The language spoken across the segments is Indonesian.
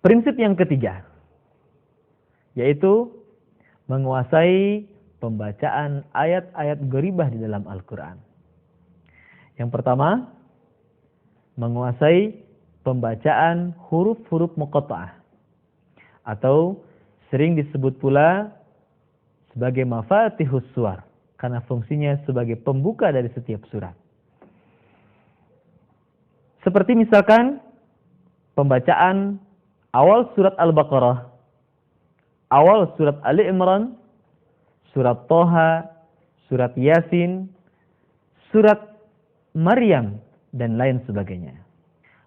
Prinsip yang ketiga, yaitu menguasai pembacaan ayat-ayat gharibah di dalam Al-Quran. Yang pertama, menguasai pembacaan huruf-huruf muqatta'ah, atau sering disebut pula sebagai mafatihus suwar, karena fungsinya sebagai pembuka dari setiap surat. Seperti misalkan pembacaan awal surat Al-Baqarah, awal surat Ali Imran, surat Toha, surat Yasin, surat Maryam, dan lain sebagainya.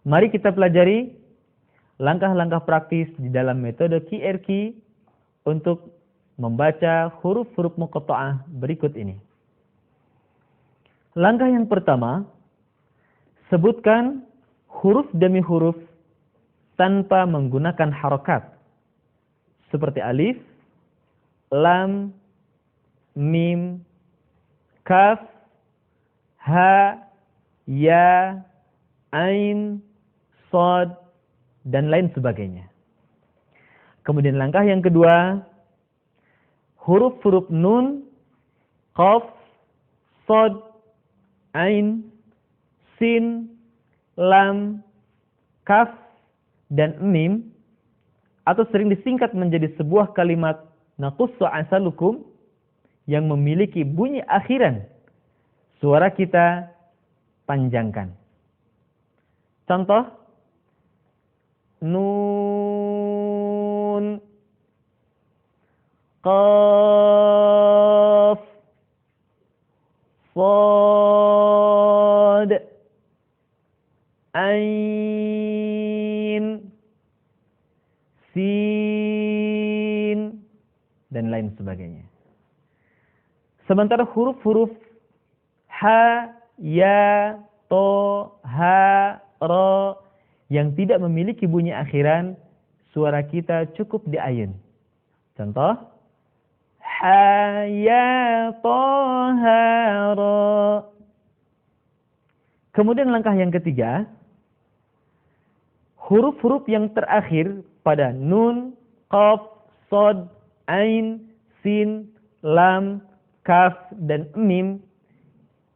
Mari kita pelajari langkah-langkah praktis di dalam metode QRQ untuk membaca huruf-huruf muqatta'ah berikut ini. Langkah yang pertama, sebutkan huruf demi huruf tanpa menggunakan harokat, seperti alif, lam, mim, kaf, ha, ya, ain, sod, dan lain sebagainya. Kemudian langkah yang kedua, huruf-huruf nun, qaf, sod, ain, sin, lam, kaf, dan mim, atau sering disingkat menjadi sebuah kalimat naqussu asalukum, yang memiliki bunyi akhiran. Suara kita panjangkan. Contoh, nun, qaf, sad, ain, sin, dan lain sebagainya. Sementara huruf-huruf ha, ya, to, ha, ro yang tidak memiliki bunyi akhiran, suara kita cukup diayun. Contoh, ha, ya, to, ha, ro. Kemudian langkah yang ketiga, huruf-huruf yang terakhir pada nun, qaf, sod, ain, sin, lam, kaf, dan mim,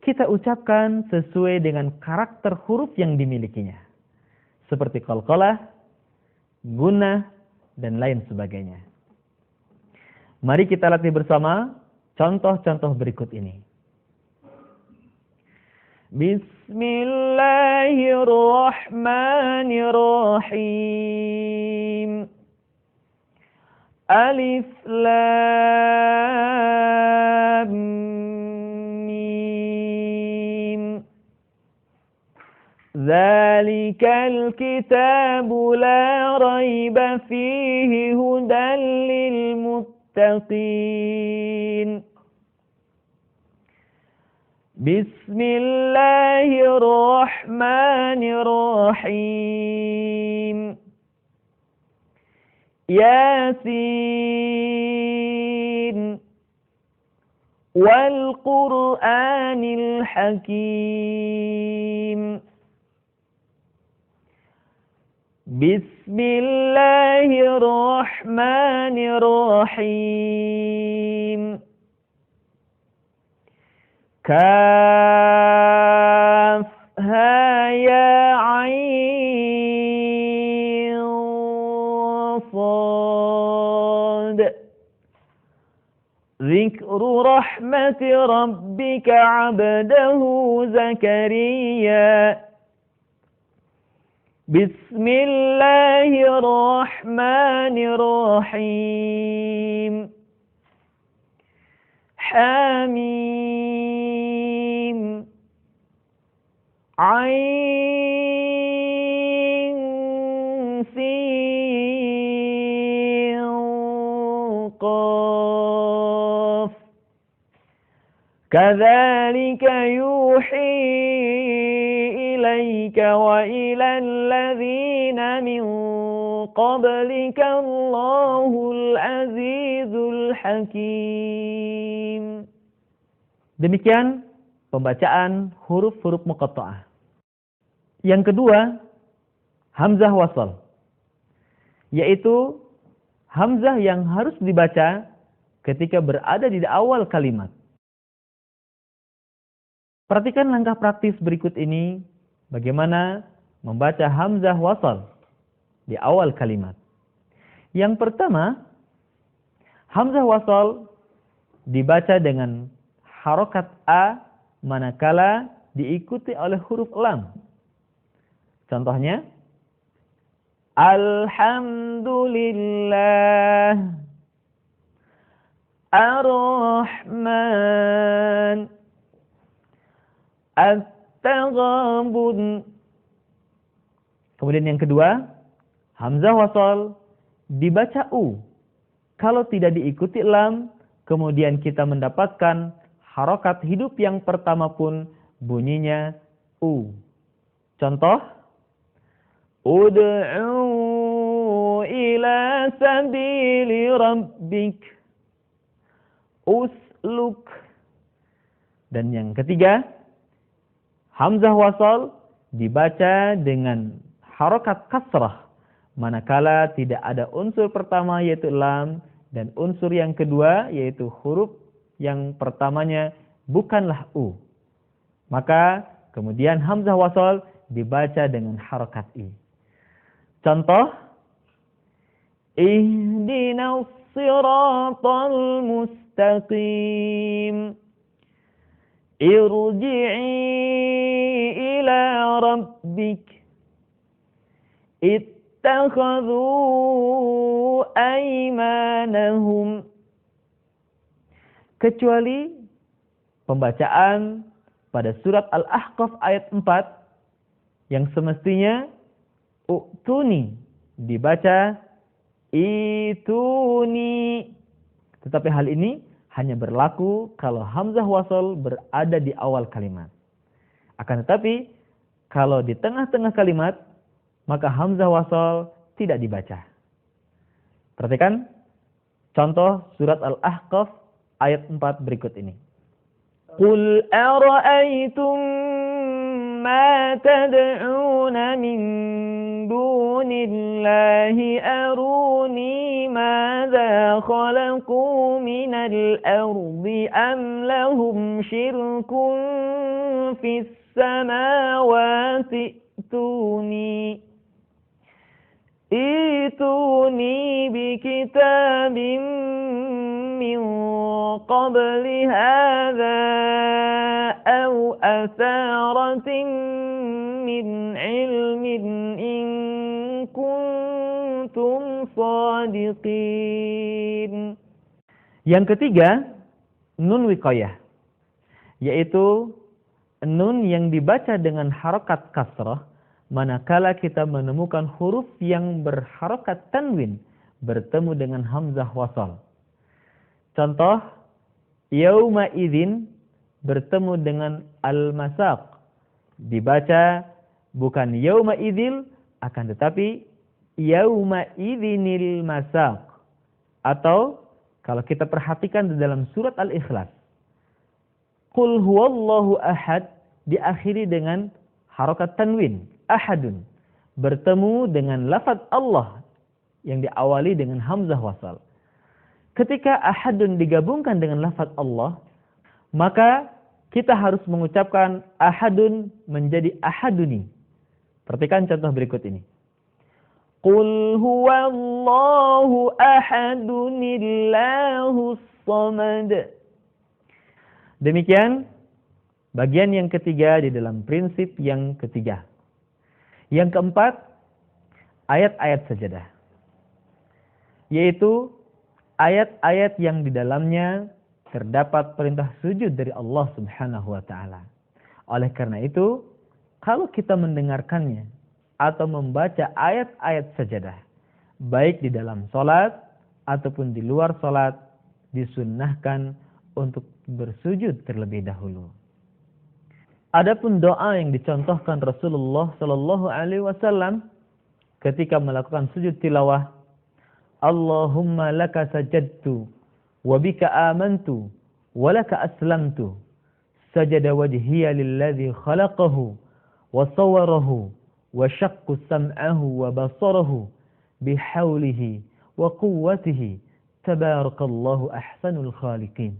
kita ucapkan sesuai dengan karakter huruf yang dimilikinya. Seperti qalqalah, gunnah, dan lain sebagainya. Mari kita latih bersama contoh-contoh berikut ini. Bismillahirrahmanirrahim. Alif lam mim. Dzalikal kitabu la raiba fihi hudan lil muttaqin. Bismillahirrahmanirrahim. Yasin wal Qur'anil Hakim. Bismillahirrahmanirrahim. Kaf, ha, ya, ain, sad. Zikru rahmati rabbika abdahu Zakariya. Bismillahirrahmanirrahim. Hamim, ain, sin, qaf. Kadzalika yuhi ilaika wa ilal ladzina min qablika Allahul azizul hakim. Demikian pembacaan huruf-huruf muqatta'ah. Yang kedua, hamzah wasal. yaitu hamzah yang harus dibaca ketika berada di awal kalimat. Perhatikan langkah praktis berikut ini, bagaimana membaca hamzah wasal di awal kalimat. Yang pertama, hamzah wasal dibaca dengan harokat a manakala diikuti oleh huruf lam. Contohnya, Alhamdulillah, Ar-Rahman, At-Taghabun. Kemudian yang kedua, hamzah wasal dibaca u. Kalau tidak diikuti lam, kemudian kita mendapatkan harokat hidup yang pertama pun bunyinya u. Contoh, Ud'u ila sabili rabbik, usluk. Dan yang ketiga, hamzah wasal dibaca dengan harokat kasrah manakala tidak ada unsur pertama yaitu lam dan unsur yang kedua yaitu huruf yang pertamanya bukanlah u. Maka kemudian hamzah wasal dibaca dengan harokat i. Contoh, Ihdinas siratal mustaqim, Irji'i ila rabbik, Ittakhadhu aymanahum. Kecuali pembacaan pada surat Al-Ahqaf ayat 4 yang semestinya u'tuni dibaca ituni. Tetapi hal ini hanya berlaku kalau hamzah wasal berada di awal kalimat. Akan tetapi kalau di tengah-tengah kalimat maka hamzah wasal tidak dibaca. Perhatikan contoh surat Al-Ahqaf ayat 4 berikut ini. Qul ara'aytum ma tad'una min dunillahi aruni madza khalaqu minal ardi am lahum syirkun fis samawati ituni bikitabim min qabli hadha aw atharatin min ilmin in kuntum sadiqin. Yang ketiga, nun wiqayah, yaitu nun yang dibaca dengan harokat kasrah manakala kita menemukan huruf yang berharokat tanwin bertemu dengan hamzah wasal. Contoh, yauma idzin bertemu dengan al-masaq. Dibaca bukan yauma idzil, akan tetapi yauma idzinil masaq. Atau kalau kita perhatikan di dalam surat Al-Ikhlas, Qul huwallahu ahad diakhiri dengan harokat tanwin, ahadun, bertemu dengan lafaz Allah yang diawali dengan hamzah wasal. Ketika ahadun digabungkan dengan lafaz Allah, maka kita harus mengucapkan ahadun menjadi ahaduni. Perhatikan contoh berikut ini. Qul huwallahu ahadunillahus samad. Demikian bagian yang ketiga di dalam prinsip yang ketiga. Yang keempat, ayat-ayat sajadah. Yaitu ayat-ayat yang di dalamnya terdapat perintah sujud dari Allah Subhanahu wa taala. Oleh karena itu, kalau kita mendengarkannya atau membaca ayat-ayat sajadah, baik di dalam salat ataupun di luar salat, disunnahkan untuk bersujud terlebih dahulu. Adapun doa yang dicontohkan Rasulullah sallallahu alaihi wasallam ketika melakukan sujud tilawah, Allahumma laka sajadtu wa bika amantu wa laka aslamtu sajada wajhiya lilladzi khalaqahu wa sawwarahu wa syaqqa sam'ahu wa basarahu bihaulihi wa quwwatihi tabarakallahu ahsanul khaliqin.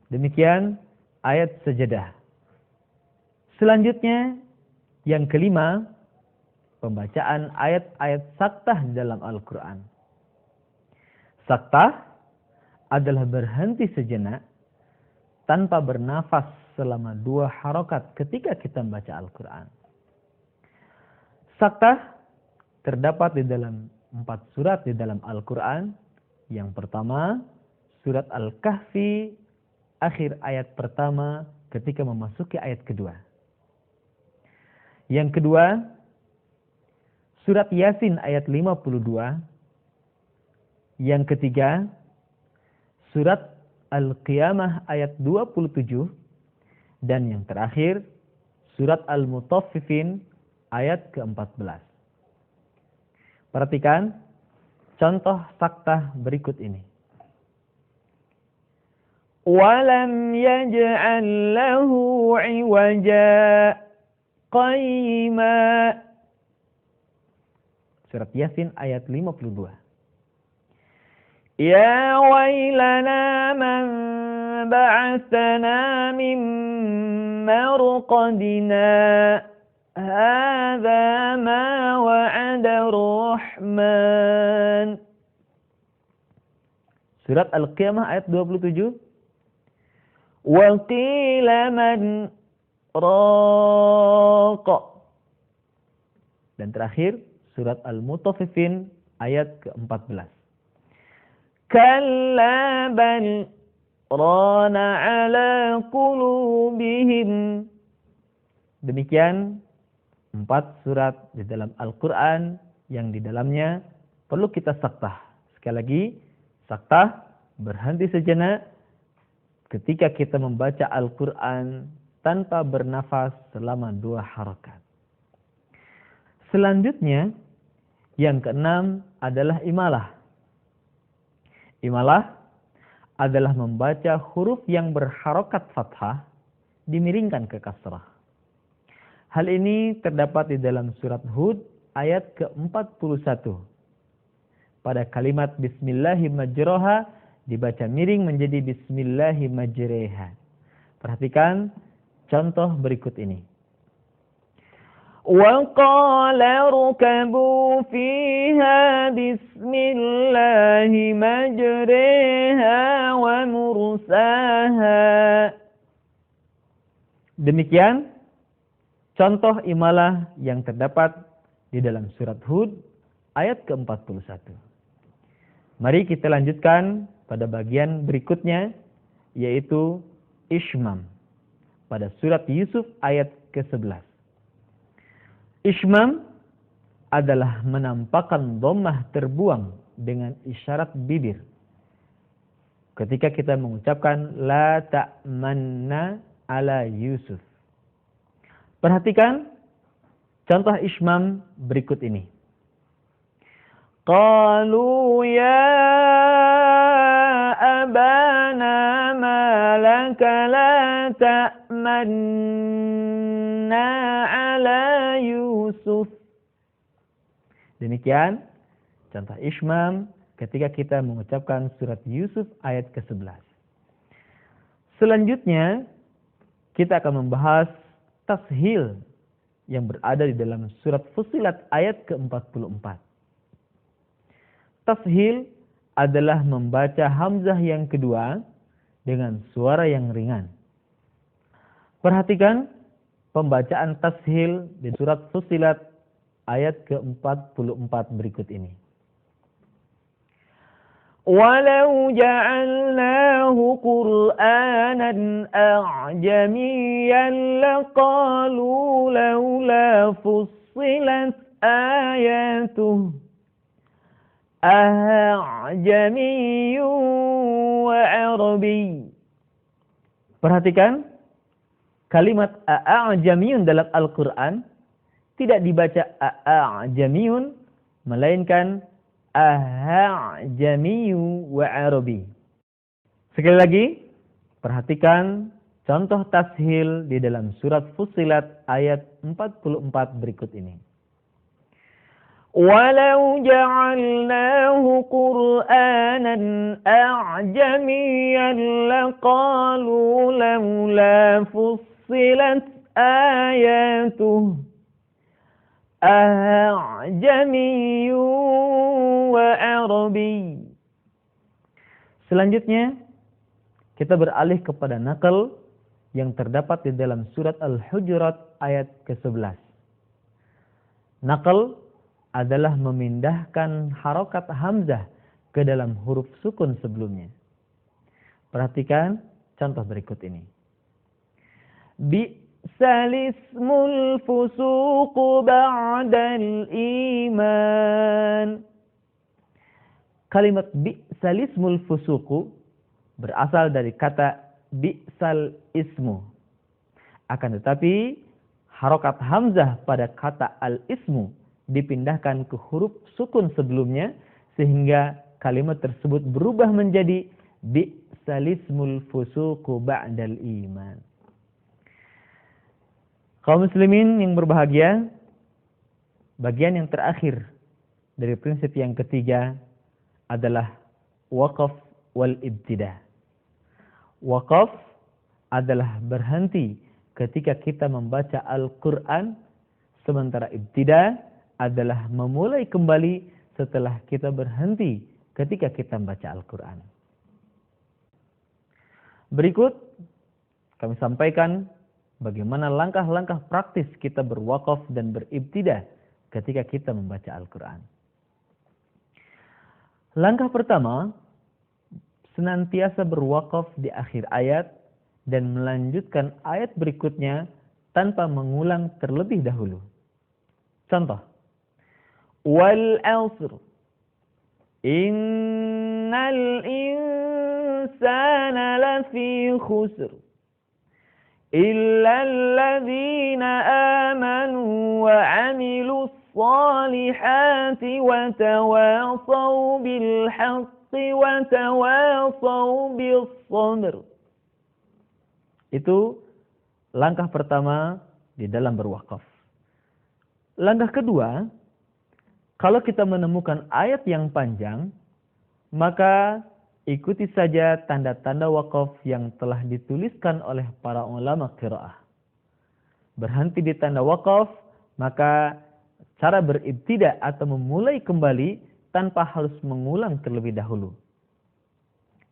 Demikian ayat sajadah. Selanjutnya yang kelima, pembacaan ayat-ayat saktah di dalam Al-Quran. Saktah adalah berhenti sejenak tanpa bernafas selama 2 harokat ketika kita membaca Al-Quran. Saktah terdapat di dalam 4 surat di dalam Al-Quran. Yang pertama, surat Al-Kahfi, akhir ayat pertama ketika memasuki ayat kedua. Yang kedua, surat Yasin ayat 52. Yang ketiga, surat Al-Qiyamah ayat 27. Dan yang terakhir, surat Al-Mutaffifin ayat ke-14. Perhatikan contoh saktah berikut ini. Walam yaj'al lahu 'iwaja qayyima. Surat Yasin ayat 52. Ya wailana man ba'athana min marqadina. Hadza ma wa'ada ar-Rahman. Surat Al-Qiyamah ayat 27. Wa qila man raqa. Dan terakhir surat Al-Mutaffifin ayat ke-14. Kalla bal rana ala qulubihim. Demikian 4 surat di dalam Al-Quran yang di dalamnya perlu kita saktah. Sekali lagi, saktah berhenti sejenak ketika kita membaca Al-Quran tanpa bernafas selama 2 harakat. Selanjutnya, yang keenam adalah imalah. Imalah adalah membaca huruf yang berharokat fathah dimiringkan ke kasrah. Hal ini terdapat di dalam surat Hud ayat ke-41. Pada kalimat Bismillahirrahmanirrahim dibaca miring menjadi Bismillahirrahmanirrahim. Perhatikan contoh berikut ini. Wa qala rukabu fiha bismillahi majriha wa mursaha. Demikian contoh imalah yang terdapat di dalam surat Hud ayat ke-41. Mari kita lanjutkan pada bagian berikutnya, yaitu Ishmam pada surat Yusuf ayat ke-11. Ishmam adalah menampakkan dhammah terbuang dengan isyarat bibir ketika kita mengucapkan la ta'manna ala Yusuf. Perhatikan contoh Ishmam berikut ini. Qalu ya abana ma laka la ta'manna ala Yusuf. Demikian contoh Ishmam ketika kita mengucapkan surat Yusuf ayat ke-11. Selanjutnya kita akan membahas tashil yang berada di dalam surat Fussilat ayat ke-44. Tashil adalah membaca hamzah yang kedua dengan suara yang ringan. Perhatikan pembacaan tashil di surat Fussilat ayat ke-44 berikut ini. Walau ja'alnahu Qur'anan a'jamiyyan laqalu laula fussilat ayatuh a'jamiyyun wa 'arabiy. Perhatikan kalimat a'jamiyyun dalam Al-Qur'an tidak dibaca a'jamiyyun melainkan a'jamiyyu wa 'arabi. Sekali lagi, perhatikan contoh tashil di dalam surat Fussilat ayat 44 berikut ini. Walau ja'alnahu Qur'anan a'jamiyyan laqalu laula fussilat ayatuh a'jamiyyun wa arabi. Selanjutnya kita beralih kepada nakal yang terdapat di dalam surat Al-Hujurat ayat ke-11. Nakal adalah memindahkan harokat hamzah ke dalam huruf sukun sebelumnya. Perhatikan contoh berikut ini. Bi'sal ismul fusuqu ba'dal iman. Kalimat bi'sal ismul fusuqu berasal dari kata bi'sal ismu. Akan tetapi harokat hamzah pada kata al-ismu dipindahkan ke huruf sukun sebelumnya sehingga kalimat tersebut berubah menjadi bi'salismul fusuqu ba'dal iman. Kaum muslimin yang berbahagia, bagian yang terakhir dari prinsip yang ketiga adalah waqaf wal ibtidah. Waqaf adalah berhenti ketika kita membaca Al-Quran, sementara ibtidah adalah memulai kembali setelah kita berhenti ketika kita membaca Al-Quran. Berikut kami sampaikan bagaimana langkah-langkah praktis kita berwakaf dan beribtidah ketika kita membaca Al-Quran. Langkah pertama, senantiasa berwakaf di akhir ayat dan melanjutkan ayat berikutnya tanpa mengulang terlebih dahulu. Contoh, wal asr innal insana lafi khusr illa alladhina amanu wa 'amilus salihati wa tawasaw bil haqqi wa tawasaw bis sabr. Itu langkah pertama di dalam berwakaf. Langkah kedua, kalau kita menemukan ayat yang panjang, maka ikuti saja tanda-tanda wakaf yang telah dituliskan oleh para ulama qiraah. Berhenti di tanda wakaf, maka cara beribtidah atau memulai kembali tanpa harus mengulang terlebih dahulu.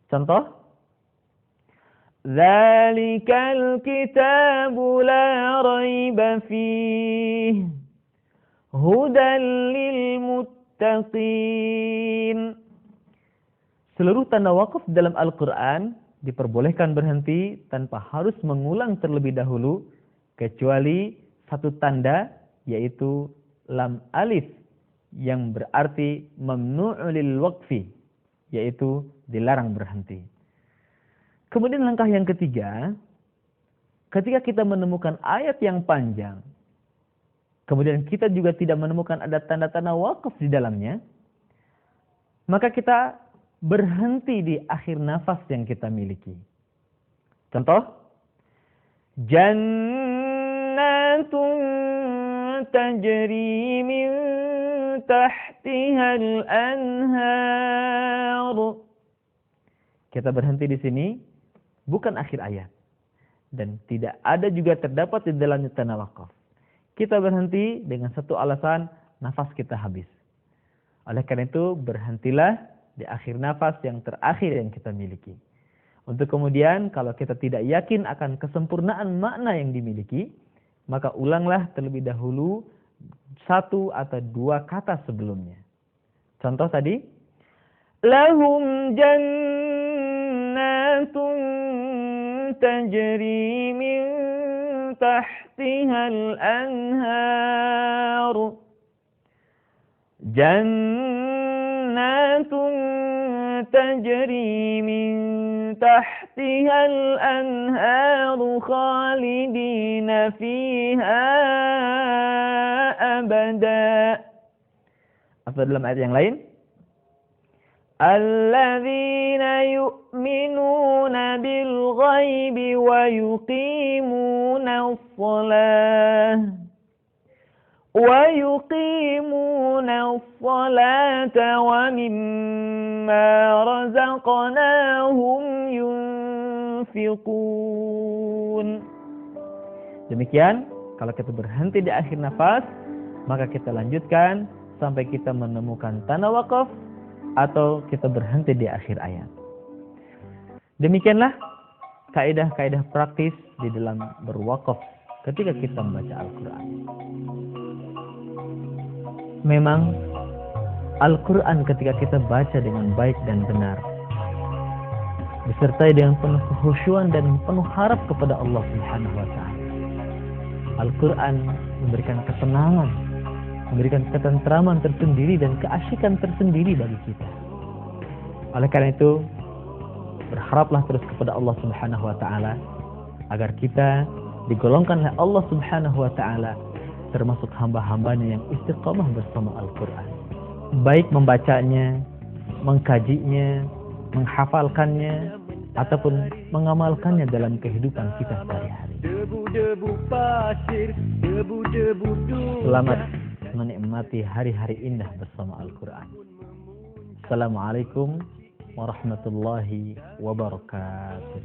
Contoh, Dzalikal kitabu la raiba fihi hudan lil muttaqin. Seluruh tanda wakaf dalam Al-Quran diperbolehkan berhenti tanpa harus mengulang terlebih dahulu, kecuali satu tanda, yaitu lam alif yang berarti mamnu'u lil waqfi, yaitu dilarang berhenti. Kemudian langkah yang ketiga, ketika kita menemukan ayat yang panjang, kemudian kita juga tidak menemukan ada tanda-tanda wakaf di dalamnya, maka kita berhenti di akhir nafas yang kita miliki. Contoh, Jannatun tajri min tahtihal anhar. Kita berhenti di sini, bukan akhir ayat. Dan tidak ada juga terdapat di dalamnya tanda wakaf. Kita berhenti dengan satu alasan, nafas kita habis. Oleh karena itu, berhentilah di akhir nafas yang terakhir yang kita miliki. Untuk kemudian, kalau kita tidak yakin akan kesempurnaan makna yang dimiliki, maka ulanglah terlebih dahulu satu atau dua kata sebelumnya. Contoh tadi, lahum jannatun tajri min tahtihal anhar. Jannatun tajri min tahtihal anhar khalidina fiha abada. Atau dalam ayat yang lain, alladzina yu'minuna bil ghaibi wa yuqimuna as-salah الصلاة ومما رزقناهم ينفقون. Demikian, kalau kita berhenti di akhir nafas, maka kita lanjutkan sampai kita menemukan tanah wakaf atau kita berhenti di akhir ayat. Demikianlah kaidah-kaidah praktis di dalam berwakaf ketika kita membaca Al-Quran. Memang Al-Quran ketika kita baca dengan baik dan benar, disertai dengan penuh kekhusyuan dan penuh harap kepada Allah Subhanahu wa Ta'ala, Al-Quran memberikan ketenangan, memberikan ketentraman tersendiri dan keasyikan tersendiri bagi kita. Oleh karena itu, berharaplah terus kepada Allah Subhanahu wa Ta'ala agar kita digolongkan oleh Allah Subhanahu wa Ta'ala termasuk hamba-hambanya yang istiqamah bersama Al-Quran, baik membacanya, mengkajinya, menghafalkannya, ataupun mengamalkannya dalam kehidupan kita sehari-hari. Selamat menikmati hari-hari indah bersama Al-Quran. Assalamualaikum warahmatullahi wabarakatuh.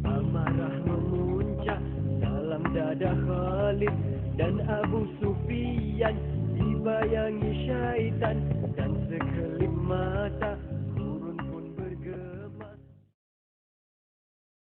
Amarah memuncak dalam dada Khalid dan Abu Sufyan, dibayangi syaitan dan sekelip mata